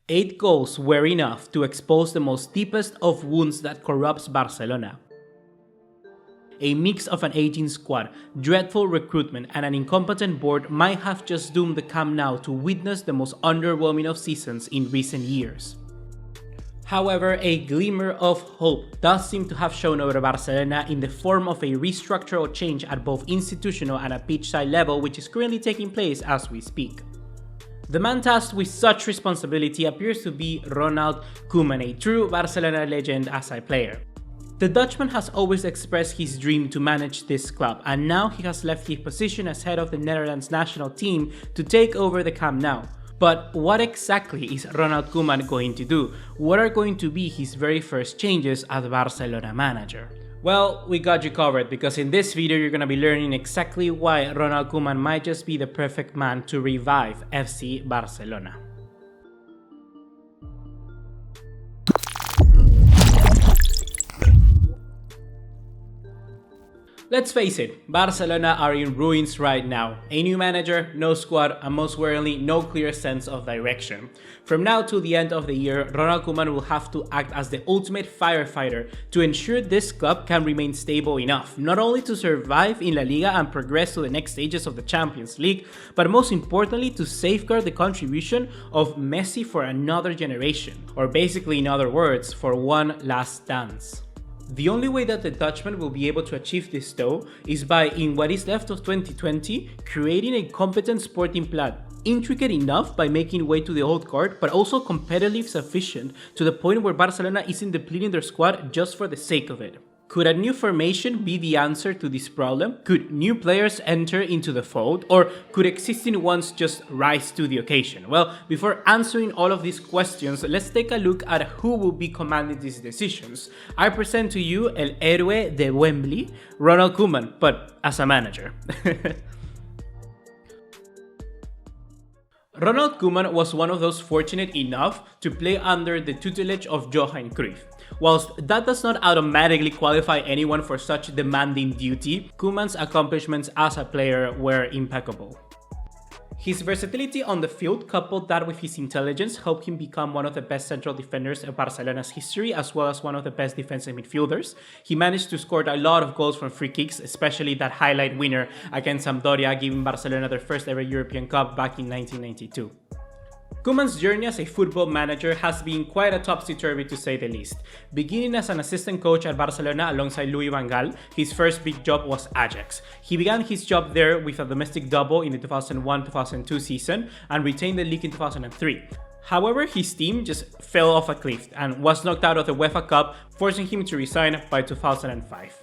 8 goals were enough to expose the most deepest of wounds that corrupts Barcelona. A mix of an aging squad, dreadful recruitment, and an incompetent board might have just doomed the Camp Nou to witness the most underwhelming of seasons in recent years. However, a glimmer of hope does seem to have shown over Barcelona in the form of a restructural change at both institutional and at pitch side level, which is currently taking place as we speak. The man tasked with such responsibility appears to be Ronald Koeman, a true Barcelona legend as a player. The Dutchman has always expressed his dream to manage this club, and now he has left his position as head of the Netherlands national team to take over the Camp Nou. But what exactly is Ronald Koeman going to do? What are going to be his very first changes as Barcelona manager? Well, we got you covered, because in this video you're gonna be learning exactly why Ronald Koeman might just be the perfect man to revive FC Barcelona. Let's face it, Barcelona are in ruins right now. A new manager, no squad, and most worryingly, no clear sense of direction. From now to the end of the year, Ronald Koeman will have to act as the ultimate firefighter to ensure this club can remain stable enough, not only to survive in La Liga and progress to the next stages of the Champions League, but most importantly to safeguard the contribution of Messi for another generation, or basically in other words, for one last dance. The only way that the Dutchman will be able to achieve this though is by, in what is left of 2020, creating a competent sporting plan, intricate enough by making way to the old guard, but also competitively sufficient to the point where Barcelona isn't depleting their squad just for the sake of it. Could a new formation be the answer to this problem? Could new players enter into the fold? Or could existing ones just rise to the occasion? Well, before answering all of these questions, let's take a look at who will be commanding these decisions. I present to you El Héroe de Wembley, Ronald Koeman, but as a manager. Ronald Koeman was one of those fortunate enough to play under the tutelage of Johan Cruyff. Whilst that does not automatically qualify anyone for such demanding duty, Koeman's accomplishments as a player were impeccable. His versatility on the field, coupled that with his intelligence, helped him become one of the best central defenders of Barcelona's history, as well as one of the best defensive midfielders. He managed to score a lot of goals from free kicks, especially that highlight winner against Sampdoria, giving Barcelona their first ever European Cup back in 1992. Koeman's journey as a football manager has been quite a topsy-turvy to say the least. Beginning as an assistant coach at Barcelona alongside Louis van Gaal, his first big job was Ajax. He began his job there with a domestic double in the 2001-2002 season and retained the league in 2003. However, his team just fell off a cliff and was knocked out of the UEFA Cup, forcing him to resign by 2005.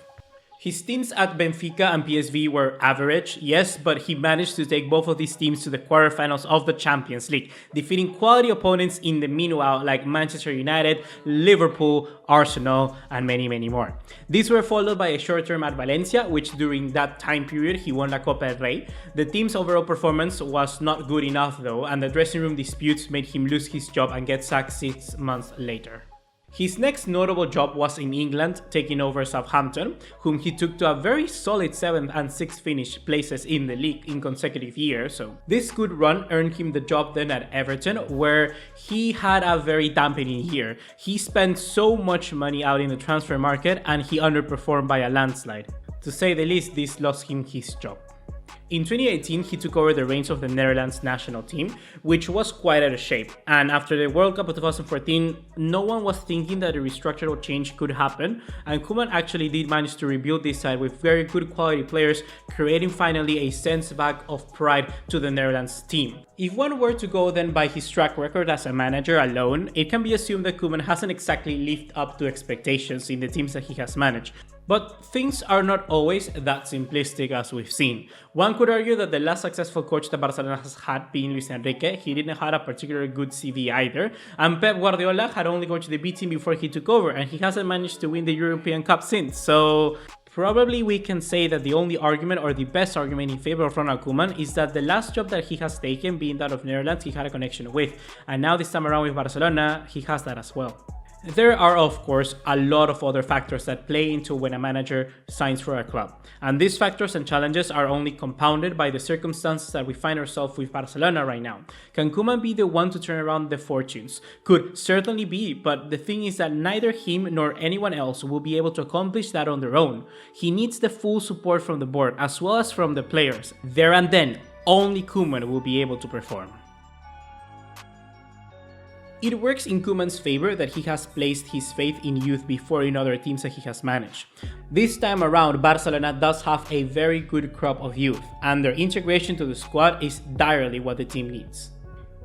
His stints at Benfica and PSV were average, yes, but he managed to take both of these teams to the quarterfinals of the Champions League, defeating quality opponents in the meanwhile like Manchester United, Liverpool, Arsenal, and many more. These were followed by a short term at Valencia, which during that time period he won La Copa del Rey. The team's overall performance was not good enough though, and the dressing room disputes made him lose his job and get sacked 6 months later. His next notable job was in England, taking over Southampton, whom he took to a very solid 7th and 6th finish places in the league in consecutive years. So this good run earned him the job then at Everton, where he had a very dampening year. He spent so much money out in the transfer market and he underperformed by a landslide. To say the least, this lost him his job. In 2018, he took over the reins of the Netherlands national team, which was quite out of shape. And after the World Cup of 2014, no one was thinking that a restructural change could happen. And Koeman actually did manage to rebuild this side with very good quality players, creating finally a sense back of pride to the Netherlands team. If one were to go then by his track record as a manager alone, it can be assumed that Koeman hasn't exactly lived up to expectations in the teams that he has managed. But things are not always that simplistic as we've seen. One could argue that the last successful coach that Barcelona has had being Luis Enrique, he didn't have a particularly good CV either, and Pep Guardiola had only coached the B team before he took over, and he hasn't managed to win the European Cup since, so probably we can say that the only argument or the best argument in favor of Ronald Koeman is that the last job that he has taken, being that of Netherlands, he had a connection with, and now this time around with Barcelona, he has that as well. There are, of course, a lot of other factors that play into when a manager signs for a club, and these factors and challenges are only compounded by the circumstances that we find ourselves with Barcelona right now. Can Koeman be the one to turn around the fortunes? Could certainly be, but the thing is that neither him nor anyone else will be able to accomplish that on their own. He needs the full support from the board as well as from the players. There and then, only Koeman will be able to perform. It works in Koeman's favor that he has placed his faith in youth before in other teams that he has managed. This time around, Barcelona does have a very good crop of youth, and their integration to the squad is direly what the team needs.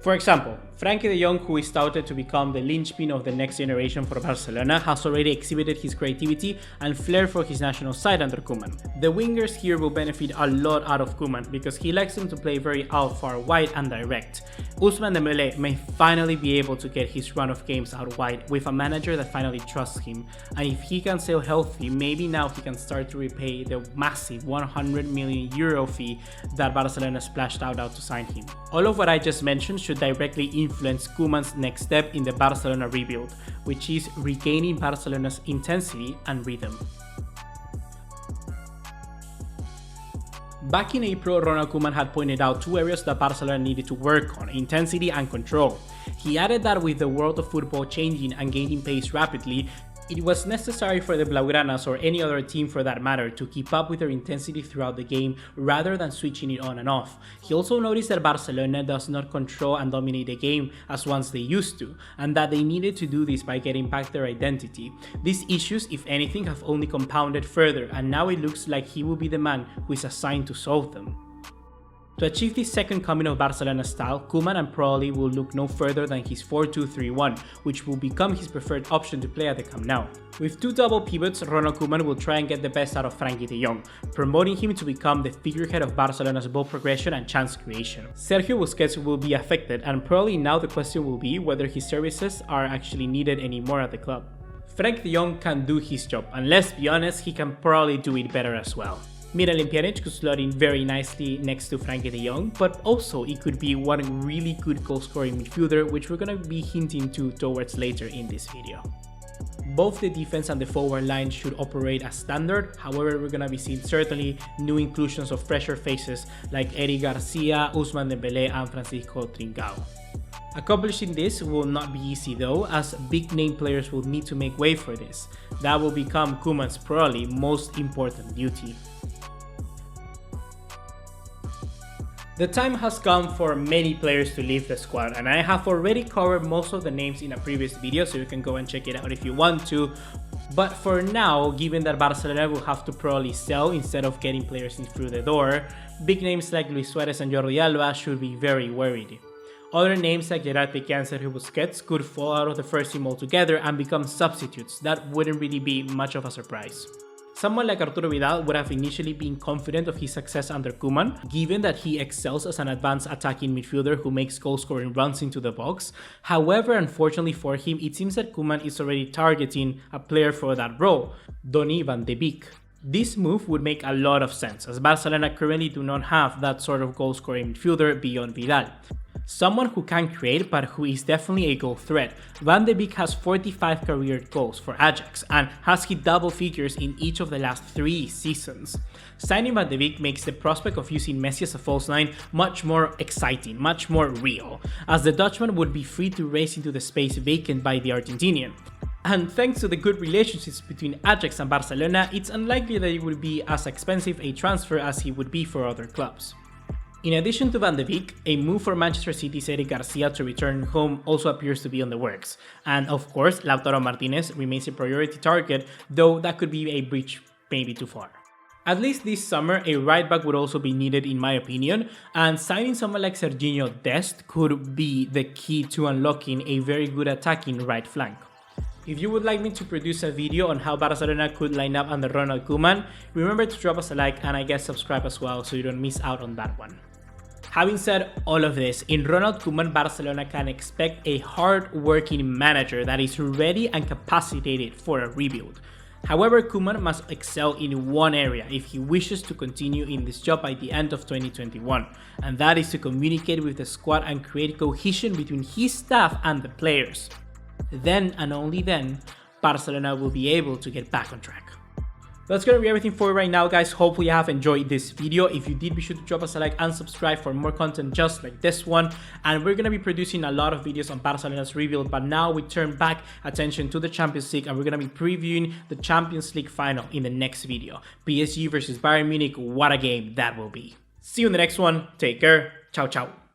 For example, Frenkie de Jong, who is touted to become the linchpin of the next generation for Barcelona, has already exhibited his creativity and flair for his national side under Koeman. The wingers here will benefit a lot out of Koeman because he likes them to play very out far wide and direct. Ousmane Dembélé may finally be able to get his run of games out wide with a manager that finally trusts him, and if he can stay healthy, maybe now he can start to repay the massive €100 million fee that Barcelona splashed out to sign him. All of what I just mentioned should directly influence Koeman's next step in the Barcelona rebuild, which is regaining Barcelona's intensity and rhythm. Back in April, Ronald Koeman had pointed out two areas that Barcelona needed to work on: intensity and control. He added that with the world of football changing and gaining pace rapidly, it was necessary for the Blaugranas, or any other team for that matter, to keep up with their intensity throughout the game rather than switching it on and off. He also noticed that Barcelona does not control and dominate the game as once they used to, and that they needed to do this by getting back their identity. These issues, if anything, have only compounded further, and now it looks like he will be the man who is assigned to solve them. To achieve this second coming of Barcelona style, Koeman probably will look no further than his 4-2-3-1, which will become his preferred option to play at the Camp Nou. With two double pivots, Ronald Koeman will try and get the best out of Frenkie de Jong, promoting him to become the figurehead of Barcelona's ball progression and chance creation. Sergio Busquets will be affected, and probably now the question will be whether his services are actually needed anymore at the club. Frenkie de Jong can do his job, and let's be honest, he can probably do it better as well. Miralem Pjanic could slot in very nicely next to Frenkie de Jong, but also it could be one really good goal-scoring midfielder, which we're gonna be hinting to towards later in this video. Both the defense and the forward line should operate as standard, however we're gonna be seeing certainly new inclusions of fresher faces like Eric Garcia, Ousmane Dembélé and Francisco Trincao. Accomplishing this will not be easy though, as big name players will need to make way for this. That will become Koeman's probably most important duty. The time has come for many players to leave the squad, and I have already covered most of the names in a previous video, so you can go and check it out if you want to. But for now, given that Barcelona will have to probably sell instead of getting players in through the door, big names like Luis Suarez and Jordi Alba should be very worried. Other names like Gerard Piqué and Sergio Busquets could fall out of the first team altogether and become substitutes. That wouldn't really be much of a surprise. Someone like Arturo Vidal would have initially been confident of his success under Koeman, given that he excels as an advanced attacking midfielder who makes goal-scoring runs into the box. However, unfortunately for him, it seems that Koeman is already targeting a player for that role, Donny van de Beek. This move would make a lot of sense, as Barcelona currently do not have that sort of goal-scoring midfielder beyond Vidal. Someone who can create but who is definitely a goal threat. Van de Beek has 45 career goals for Ajax and has hit double figures in each of the last 3 seasons. Signing Van de Beek makes the prospect of using Messi as a false nine much more exciting, much more real, as the Dutchman would be free to race into the space vacant by the Argentinian. And thanks to the good relationships between Ajax and Barcelona, it's unlikely that it would be as expensive a transfer as he would be for other clubs. In addition to Van de Beek, a move for Manchester City's Eric Garcia to return home also appears to be on the works. And of course, Lautaro Martinez remains a priority target, though that could be a bridge maybe too far. At least this summer, a right back would also be needed in my opinion, and signing someone like Serginho Dest could be the key to unlocking a very good attacking right flank. If you would like me to produce a video on how Barcelona could line up under Ronald Koeman, remember to drop us a like and I guess subscribe as well so you don't miss out on that one. Having said all of this, in Ronald Koeman, Barcelona can expect a hard-working manager that is ready and capacitated for a rebuild. However, Koeman must excel in one area if he wishes to continue in this job by the end of 2021, and that is to communicate with the squad and create cohesion between his staff and the players. then and only then, Barcelona will be able to get back on track. That's gonna be everything for right now, guys. Hopefully you have enjoyed this video. If you did, be sure to drop us a like and subscribe for more content just like this one. And we're gonna be producing a lot of videos on Barcelona's rebuild, but now we turn back attention to the Champions League, and we're gonna be previewing the Champions League final in the next video. PSG versus Bayern Munich, what a game that will be. See you in the next one. Take care. Ciao, ciao.